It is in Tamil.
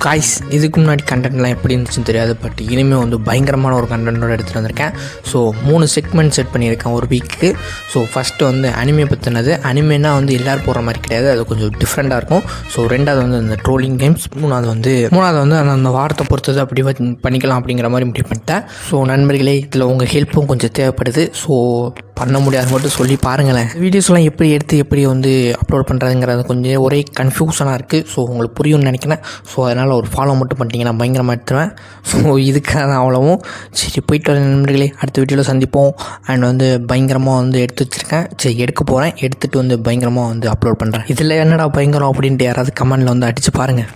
காய்ஸ் இதுக்கு முன்னாடி கண்டென்ட்லாம் எப்படி இருந்துச்சுன்னு தெரியாது, பட் இனிமேல் வந்து பயங்கரமான ஒரு கண்டென்ட்டோடு எடுத்துகிட்டு வந்திருக்கேன். ஸோ 3 செக்மெண்ட் செட் பண்ணியிருக்கேன் ஒரு வீக்கு. ஸோ ஃபஸ்ட்டு வந்து அனிமே பற்றினது. அனிமேனா வந்து எல்லோரும் போடுற மாதிரி கிடையாது, அது கொஞ்சம் டிஃப்ரெண்ட்டாக இருக்கும். ஸோ ரெண்டாவது வந்து இந்த ட்ரோலிங் கேம்ஸ். மூணாவது வந்து அந்த வாரத்தை பொறுத்தது அப்படி பண்ணிக்கலாம் அப்படிங்கிற மாதிரி முடிவு பண்ணிட்டேன். ஸோ நண்பர்களே, இதில் உங்கள் ஹெல்ப்பும் கொஞ்சம் தேவைப்படுது. ஸோ பண்ண முடியாது மட்டும் சொல்லி பாருங்களேன். வீடியோஸ்லாம் எப்படி வந்து அப்லோட் பண்ணுறதுங்கிறது கொஞ்சம் ஒரே கன்ஃபியூஷனாக இருக்குது. ஸோ உங்களுக்கு புரியும்னு நினைக்கிறேன். ஸோ அதனால் ஒரு ஃபாலோ மட்டும் பண்ணிட்டீங்கன்னா பயங்கரமாக எடுத்துருவேன். ஸோ இதுக்காக தான் அவ்வளவும். சரி, போயிட்டு வர நண்பர்களே, அடுத்த வீடியோவில் சந்திப்போம். அண்ட் வந்து பயங்கரமாக வந்து எடுத்து வச்சுருக்கேன். சரி, எடுக்க போகிறேன். எடுத்துகிட்டு வந்து பயங்கரமாக வந்து அப்லோட் பண்ணுறேன். இதில் என்னடா பயங்கரம் அப்படின்ட்டு யாராவது கமெண்டில் வந்து அடித்து பாருங்கள்.